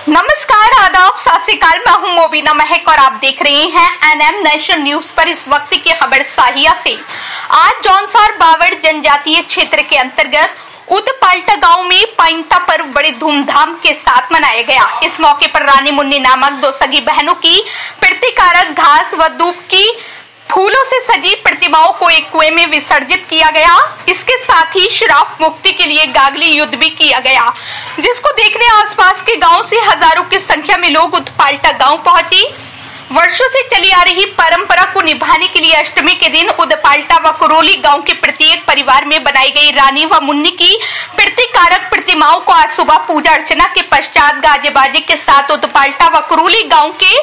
नमस्कार, आदाब, सत श्री अकाल। मैं हूं मोबिना महक और आप देख रहे हैं एनएम नेशनल न्यूज पर इस वक्त की खबर साहिया से। आज जौनसार बावड़ जनजातीय क्षेत्र के अंतर्गत उदपाल्टा गांव में पाइंता पर्व बड़े धूमधाम के साथ मनाया गया। इस मौके पर रानी मुन्नी नामक दो सगी बहनों की प्रतिकारक घास व दूब की फूलों से सजी प्रतिमाओं को एक कुएं में विसर्जित किया गया। इसके साथ ही श्राप मुक्ति के लिए गागली युद्ध भी किया गया, जिसको देखने आसपास के गांव से हजारों की संख्या में लोग उदपाल्टा गांव पहुंचे। वर्षों से चली आ रही परंपरा को निभाने के लिए अष्टमी के दिन उदपाल्टा व कुरोली गांव के प्रत्येक परिवार में बनाई गई रानी व मुन्नी की प्रतिकारक प्रतिमाओं को आज सुबह पूजा अर्चना के पश्चात गाजे बाजे के साथ उदपाल्टा व कुरोली गांव के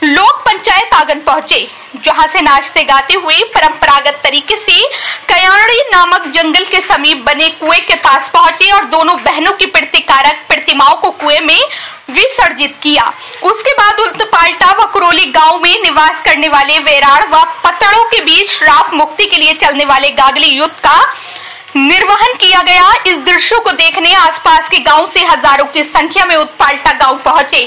लोग पंचायत आंगन पहुंचे, जहां से नाचते गाते हुए परंपरागत तरीके से कयाड़ी नामक जंगल के समीप बने कुएं के पास पहुंचे और दोनों बहनों की प्रतिकारक प्रतिमाओं को कुएं में विसर्जित किया। उसके बाद उदपाल्टा व कुरोली गांव में निवास करने वाले वेराड़ व पतड़ों के बीच श्राप मुक्ति के लिए चलने वाले गागली युद्ध का निर्वहन किया गया। इस दृश्य को देखने आसपास के गांव से हजारों की संख्या में उदपाल्टा गांव पहुंचे।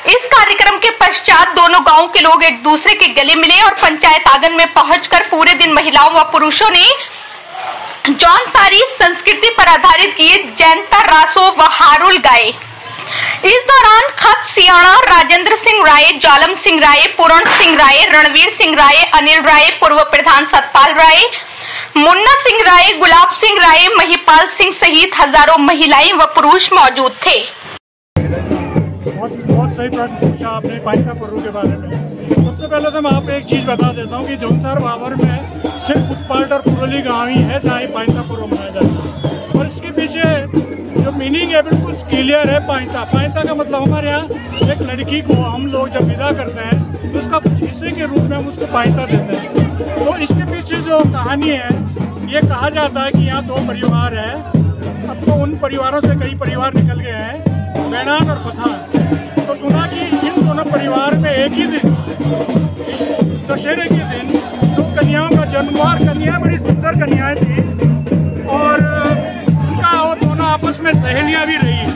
इस कार्यक्रम के पश्चात दोनों गांव के लोग एक दूसरे के गले मिले और पंचायत आंगन में पहुंचकर पूरे दिन महिलाओं व पुरुषों ने जौनसारी संस्कृति पर आधारित गीत जैनता रासो व हारुल गाए। इस दौरान खत सियाणा, राजेंद्र सिंह राय, जालम सिंह राय, पूरण सिंह राय, रणवीर सिंह राय, अनिल राय, पूर्व प्रधान सतपाल राय, मुन्ना सिंह राय, गुलाब सिंह राय, महिपाल सिंह सहित हजारों महिलाएं व पुरुष मौजूद थे। बहुत सही प्रश्न पूछा आपने पाइंता पर्व के बारे में। सबसे पहले तो मैं आपको एक चीज बता देता हूँ कि जौनसार बावर में सिर्फ उदपाल्टा और कुरोली गाँव ही है जहाँ पाइंता पर्व मनाया जाता है, और इसके पीछे जो मीनिंग है बिल्कुल क्लियर है। पाइंता का मतलब हमारे यहाँ एक लड़की को हम लोग जब विदा करते हैं तो उसका कुछ हिस्से के रूप में हम उसको पाइंता देते हैं। तो इसके पीछे जो कहानी है, ये कहा जाता है कि यहाँ दो परिवार है। अब तो उन परिवारों से कई परिवार निकल गए हैं, बैणान और पठान। तो सुना कि इन दोनों परिवार में एक ही दिन, इस दशहरे के दिन, दो कन्याओं का जन्म हुआ। कन्याएं बड़ी सुंदर कन्याएं थी और उनका और दोनों आपस में सहेलियां भी रही।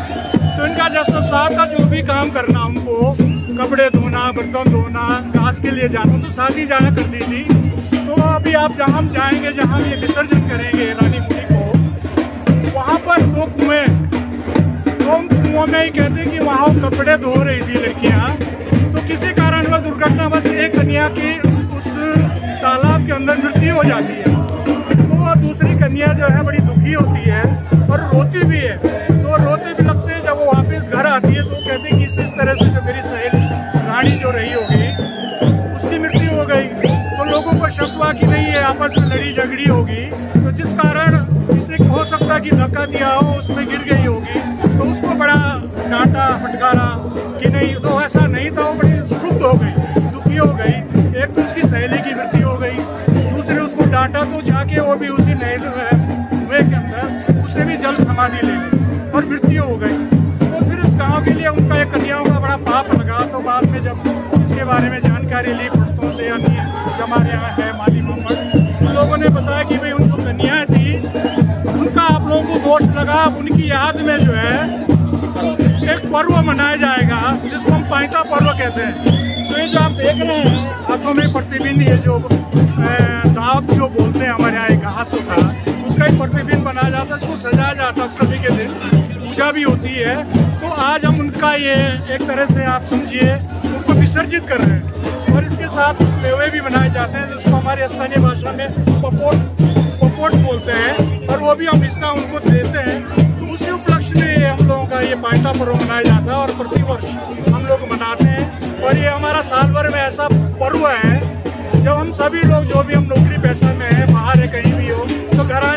तो इनका जैसा साथ था, जो भी काम करना, उनको कपड़े धोना, बर्तन धोना, घास के लिए जाना, तो साथ ही जाया करती थी। तो अभी आप जहाँ हम जाएंगे, जहाँ ये विसर्जन करेंगे रानी मुन्नी को, वहाँ पर दो कुओं में ही कहते हैं कि वहाँ कपड़े धो रही थी लड़कियाँ। तो किसी कारण वह दुर्घटना बस एक कन्या की उस तालाब के अंदर मृत्यु हो जाती है। तो दूसरी कन्या जो है बड़ी दुखी होती है और रोती भी है। तो रोते भी लगते हैं। जब वो वापस घर आती है तो कहते हैं कि इस तरह से जो मेरी सहेली रानी जो रही होगी उसकी मृत्यु हो गई। तो लोगों को शक हुआ कि नहीं, ये आपस में लड़ी झगड़ी होगी, तो जिस कारण इसे हो सकता है कि धक्का दिया हो, उसमें गिर गई होगी। तो उसको बड़ा डांटा फटकारा कि नहीं, तो ऐसा नहीं था। वो बड़ी शुद्ध हो गई, दुखी हो गई। एक तो उसकी सहेली की मृत्यु हो गई, दूसरे उसको डांटा तो जाके वो भी उसी नहर के अंदर उसने भी जल समाधि ले ली और मृत्यु हो गई। तो फिर इस गांव के लिए उनका एक कन्याओं का बड़ा पाप लगा। तो बाद में जब इसके बारे में जानकारी ली पंडितों से, अन्य हमारे यहाँ है माली मोहम्मद, उन लोगों ने बताया कि भाई उनको कन्याएं थी, उनका आप लोगों को दोष लगा। उनकी याद में जो है एक पर्व मनाया जाएगा जिसको हम पाइंता पर्व कहते हैं। तो ये जो आप देख रहे हैं हाथों में प्रतिबिंब, ये जो दाग जो बोलते हैं हमारे यहाँ, घास होता है, उसका एक प्रतिबिंब बनाया जाता है, उसको सजाया जाता है। अष्टमी के दिन पूजा भी होती है। तो आज हम उनका ये एक तरह से आप समझिए उनको विसर्जित कर रहे हैं। और इसके साथ मेवे भी बनाए जाते हैं, जिसको हमारी स्थानीय भाषा में पपोट बोलते हैं, और वो भी हम हिस्सा उनको देते हैं। तो उसी उपलक्ष्य में हम लोगों का ये पाइंता पर्व मनाया जाता है और प्रतिवर्ष हम लोग मनाते हैं। और ये हमारा साल भर में ऐसा पर्व है जब हम सभी लोग, जो भी हम नौकरी पेशा में है, बाहर है, कहीं भी हो, तो घर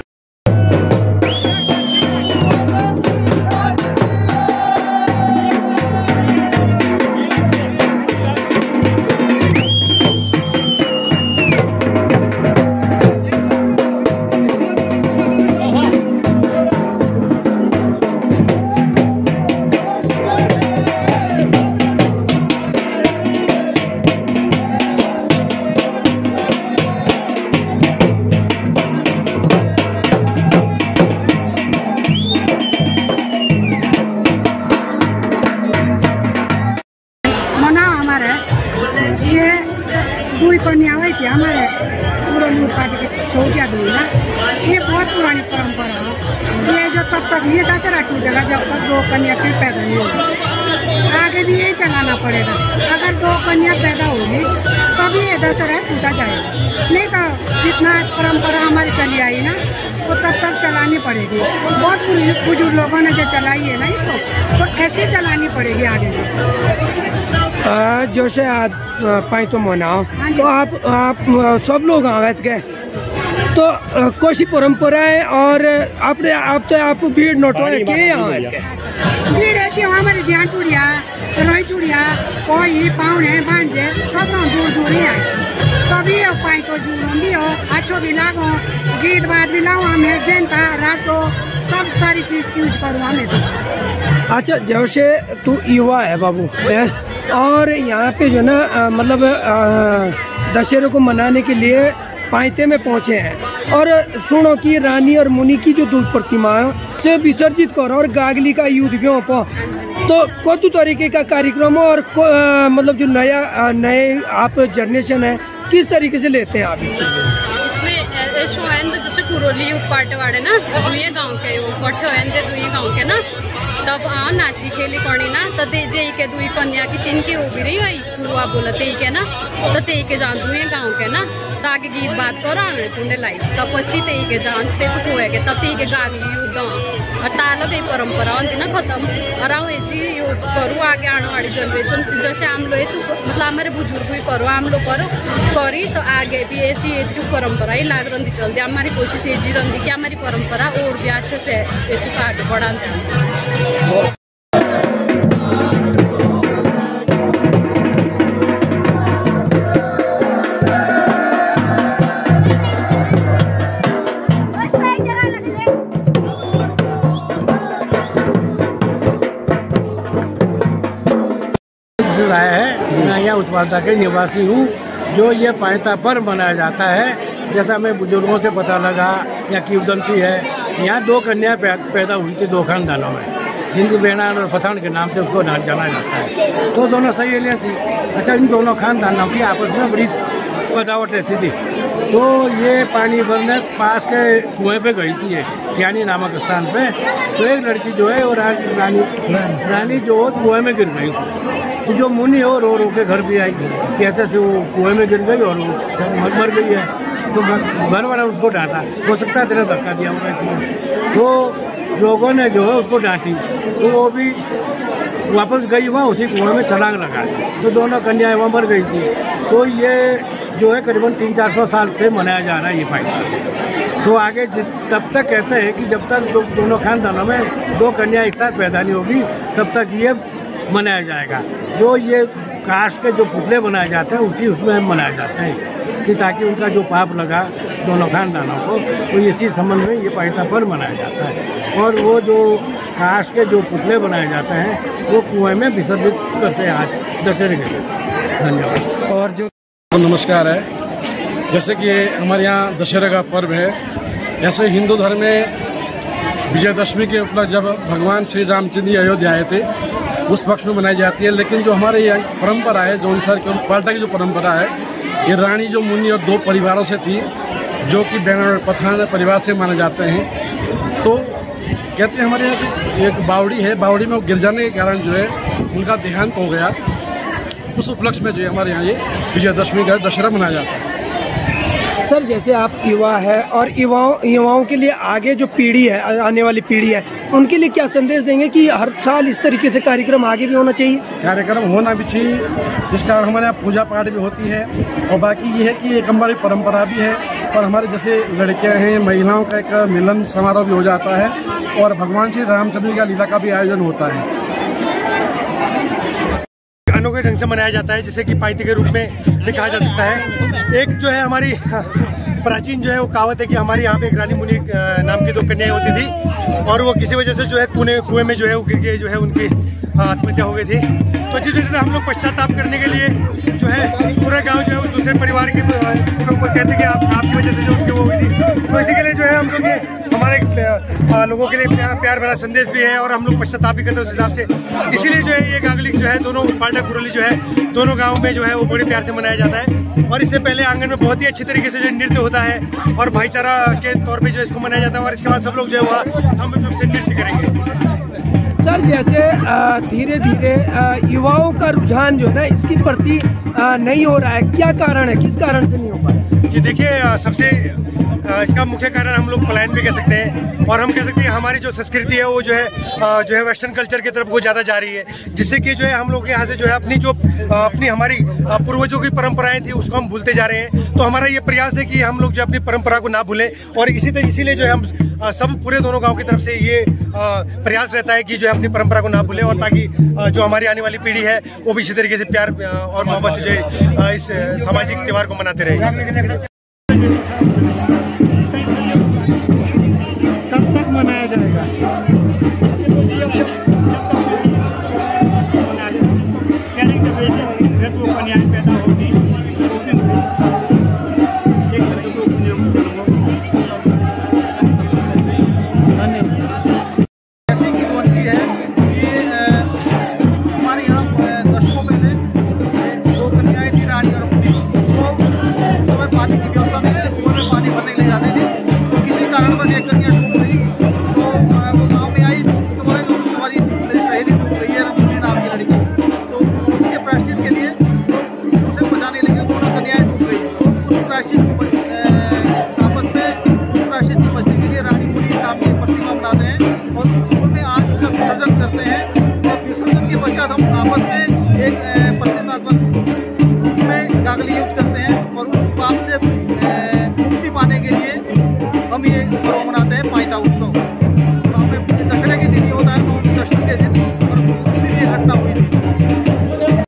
तब तक ये दशहरा टूटेगा जब तक 2 कन्या फिर पैदा नहीं होगी। आगे भी यही चलाना पड़ेगा। अगर 2 कन्या पैदा होगी तभी ये दशहरा टूटा जाएगा, नहीं तो जितना परंपरा हमारी चली आई ना वो तब तक चलानी पड़ेगी। बहुत बुजुर्ग लोगों ने जो चलाई है ना इसको, तो ऐसे चलानी पड़ेगी आगे भी। जैसे आज पैतो मनाओ तो आप सब लोग आवे के तो कोई परंपरा है और आप भीड़ नोटो है के भीड़ ऐसी हमारी ध्यान चूड़िया रोई चूड़िया कोई पावने भांजे सब दूर दूर ही आए तभी पाई तो जुड़ो भी हो अच्छो भी लागो गीत बात भी लाओ हमें जनता रास्तो सब सारी चीज यूज करूँ हमें तो। अच्छा जैसे तू युवा है बाबू और यहाँ पे जो ना मतलब दशहरे को मनाने के लिए पाइते में पहुँचे हैं और सुनो कि रानी और मुनि की जो दूध प्रतिमा से विसर्जित करो और गागली का युद्ध भी हो तो कौन तरीके का कार्यक्रम और मतलब जो नए आप जनरेशन है किस तरीके से लेते हैं आप इसमें जैसे कुरोली पाटवाड़े ना दुए गाँव के कठे दुए गाँव के ना तब नाची खेली कणी ना तो जे के दुई कन्या की 3 की उभी रही हुई पूर्वा बोला ते के ना तो ते के जान दुए गाँव के ना तो आगे गीत बात करो आंगणे पुंडे लाई तब पछी ते के जान ते तो हुए के तब ते के गागली युद्ध और तालो के परंपरा होती ना खत्म और ये युद्ध करूँ आगे आने वाली जनरेशन से जैसे हम लोग तो मतलब हमारे बुजुर्ग भी करो हम लोग करो करी तो आगे भी ऐसी परंपरा ही लाग रही चलती हमारी कोशिश ये जी रही कि हमारी परंपरा और भी अच्छे से आगे बढ़ाते हैं। राय है, मैं यहाँ उत्पादा के निवासी हूँ। जो ये पायता पर्व मनाया जाता है जैसा हमें बुजुर्गों से पता लगा या किंवदंती है, यहाँ 2 कन्या पैदा हुई थी 2 खानदानों में, हिंदू बेनान और पठान के नाम से उसको जाना जाता है। तो दोनों सहेलियाँ थी। अच्छा इन दोनों खानदानों की आपस में बड़ी बदावट रहती थी। तो ये पानी भरने पास के कुएं पे गई थी ज्ञानी नामक स्थान पे। तो एक लड़की जो है वो रानी जो वो कुएं में गिर गई थी। तो जो मुनि हो रो के घर भी आई कि ऐसे से वो कुएं में गिर गई और वो मर गई है। तो घर वाला उसको डांटा, हो सकता है तेरा धक्का दिया होगा इसमें। तो लोगों ने जो है उसको डांटी तो वो भी वापस गई वहाँ उसी कुएं में छलांग लगा दी। तो दोनों कन्याएं वहाँ मर गई थी। तो ये जो है करीबन 300-400 साल से मनाया जा रहा है ये पायता। तो आगे तब तक कहते हैं कि जब तक दोनों खानदानों में 2 कन्या एक साथ पैदा नहीं होगी तब तक ये मनाया जाएगा। जो ये काश के जो पुतले बनाए जाते हैं उसी उसमें मनाए जाते हैं कि ताकि उनका जो पाप लगा दोनों खानदानों को तो इसी संबंध में ये पायता पर्व मनाया जाता है। और वो जो काश के जो पुतले बनाए जाते हैं वो कुएं में विसर्जित करते हैं आज दशहरे के दिन। धन्यवाद। और जो नमस्कार है, जैसे कि हमारे यहाँ दशहरा का पर्व है, ऐसे हिंदू धर्म में विजयदशमी के उपलक्ष्य जब भगवान श्री रामचंद्र जी अयोध्या आए थे उस पक्ष में मनाई जाती है। लेकिन जो हमारे यहाँ परंपरा है जो अनुसार पाल्टा की जो परंपरा है ये रानी जो मुनि और 2 परिवारों से थी जो कि बेंगल और पठान परिवार से माने जाते हैं। तो कहते हैं हमारे यहाँ एक बावड़ी है, बावड़ी में गिर जाने के कारण जो है उनका देहांत हो गया। उस उपलक्ष्य में जो है हमारे यहाँ ये विजयदशमी का दशहरा मनाया जाता है। सर जैसे आप युवा है और युवाओं के लिए आगे जो पीढ़ी है आने वाली पीढ़ी है उनके लिए क्या संदेश देंगे कि हर साल इस तरीके से कार्यक्रम आगे भी होना चाहिए? कार्यक्रम होना भी चाहिए, इस कारण हमारे यहाँ पूजा पाठ भी होती है। और बाकी ये है कि एक हमारी परंपरा भी है और हमारे जैसे लड़कियाँ हैं महिलाओं का एक मिलन समारोह भी हो जाता है और भगवान श्री रामचंद्र का लीला का भी आयोजन होता है। अनोखे ढंग से मनाया जाता है जिसे कि पायते के रूप में भी कहा जा सकता है। एक जो है हमारी प्राचीन जो है वो कहावत है कि हमारे यहाँ पे एक रानी मुनि नाम की 2 कन्याएं होती थी और वो किसी वजह से जो है कुएं में जो है वो गिर के जो है उनकी आत्महत्या हो गई थी। तो जिस वजह से हम लोग पश्चाताप करने के लिए जो है पूरा गाँव जो है उस दूसरे परिवार के ऊपर कहते हैं कि आपकी वजह से जो उनकी वो हुई थी। तो इसी के लिए जो है हम लोग ये पौराणिक लोगों के लिए प्यार भरा संदेश भी है और हम लोग पश्चाताप भी करते हैं उस हिसाब से। इसीलिए जो है ये गागलिक जो है दोनों उत्पाल्टा कुरोली जो है दोनों गाँव में जो है वो बड़े प्यार से मनाया जाता है। और इससे पहले आंगन में बहुत ही अच्छी तरीके से जो नृत्य होता है और भाईचारा के तौर पे जो इसको मनाया जाता है और इसके बाद सब लोग जो है वहाँ सामूहिक रूप से नृत्य करेंगे। सर, जैसे धीरे धीरे युवाओं का रुझान जो है ना इसकी प्रति नहीं हो रहा है, क्या कारण है, किस कारण से नहीं हो पा रहा है? जी देखिए, सबसे इसका मुख्य कारण हम लोग पलायन भी कह सकते हैं और हम कह सकते हैं हमारी जो संस्कृति है वो जो है वेस्टर्न कल्चर की तरफ वो ज़्यादा जा रही है, जिससे कि जो है हम लोग यहाँ से जो है अपनी हमारी पूर्वजों की परंपराएं थी उसको हम भूलते जा रहे हैं। तो हमारा ये प्रयास है कि हम लोग जो अपनी परंपरा को ना भूलें और इसीलिए जो है हम सब पूरे दोनों गाँव की तरफ से ये प्रयास रहता है कि जो है अपनी परंपरा को ना भूलें और ताकि जो हमारी आने वाली पीढ़ी है वो भी इसी तरीके से प्यार और मोहब्बत से जो है इस सामाजिक त्यौहार को मनाते रहे। कब तक मनाया जाएगा? जब वो कन्याएं पैदा होगी उस दिन एक बच्चों को ऐसी की बोलती है कि हमारे यहाँ दशकों पहले दो कन्याएं थी, रानी और मुनी, वो सुबह पानी की व्यवस्था थी, कुएं में पानी भरने के लिए जाती थी। तो किसी कारणवश एक कन्या डूब गई, तो वो गाँव में आई तो बोला कि हमारी सहेली डूब गई है, रमणी नाम की लड़की। तो उसके प्रायश्चित के लिए उसे बचाने लगी, दोनों कन्याएं डूब गई। तो उस प्रायश्चित को आपस में उस प्रायश्चित को बचने के लिए रानी मुनी नाम की प्रतिमा बनाते हैं और स्कूल में आज उसका विसर्जन करते हैं। और विसर्जन के पश्चात हम आपस में एक प्रतिमात्मक रूप में गागली युद्ध करते हैं और उस पाप से मुक्ति पाने के लिए हम ये पर्व मनाते हैं पाइता उत्सव। तो हमें दशहरे के दिन ही होता है, दशमी के दिन, और उसी दिन ये घटना हुई थी।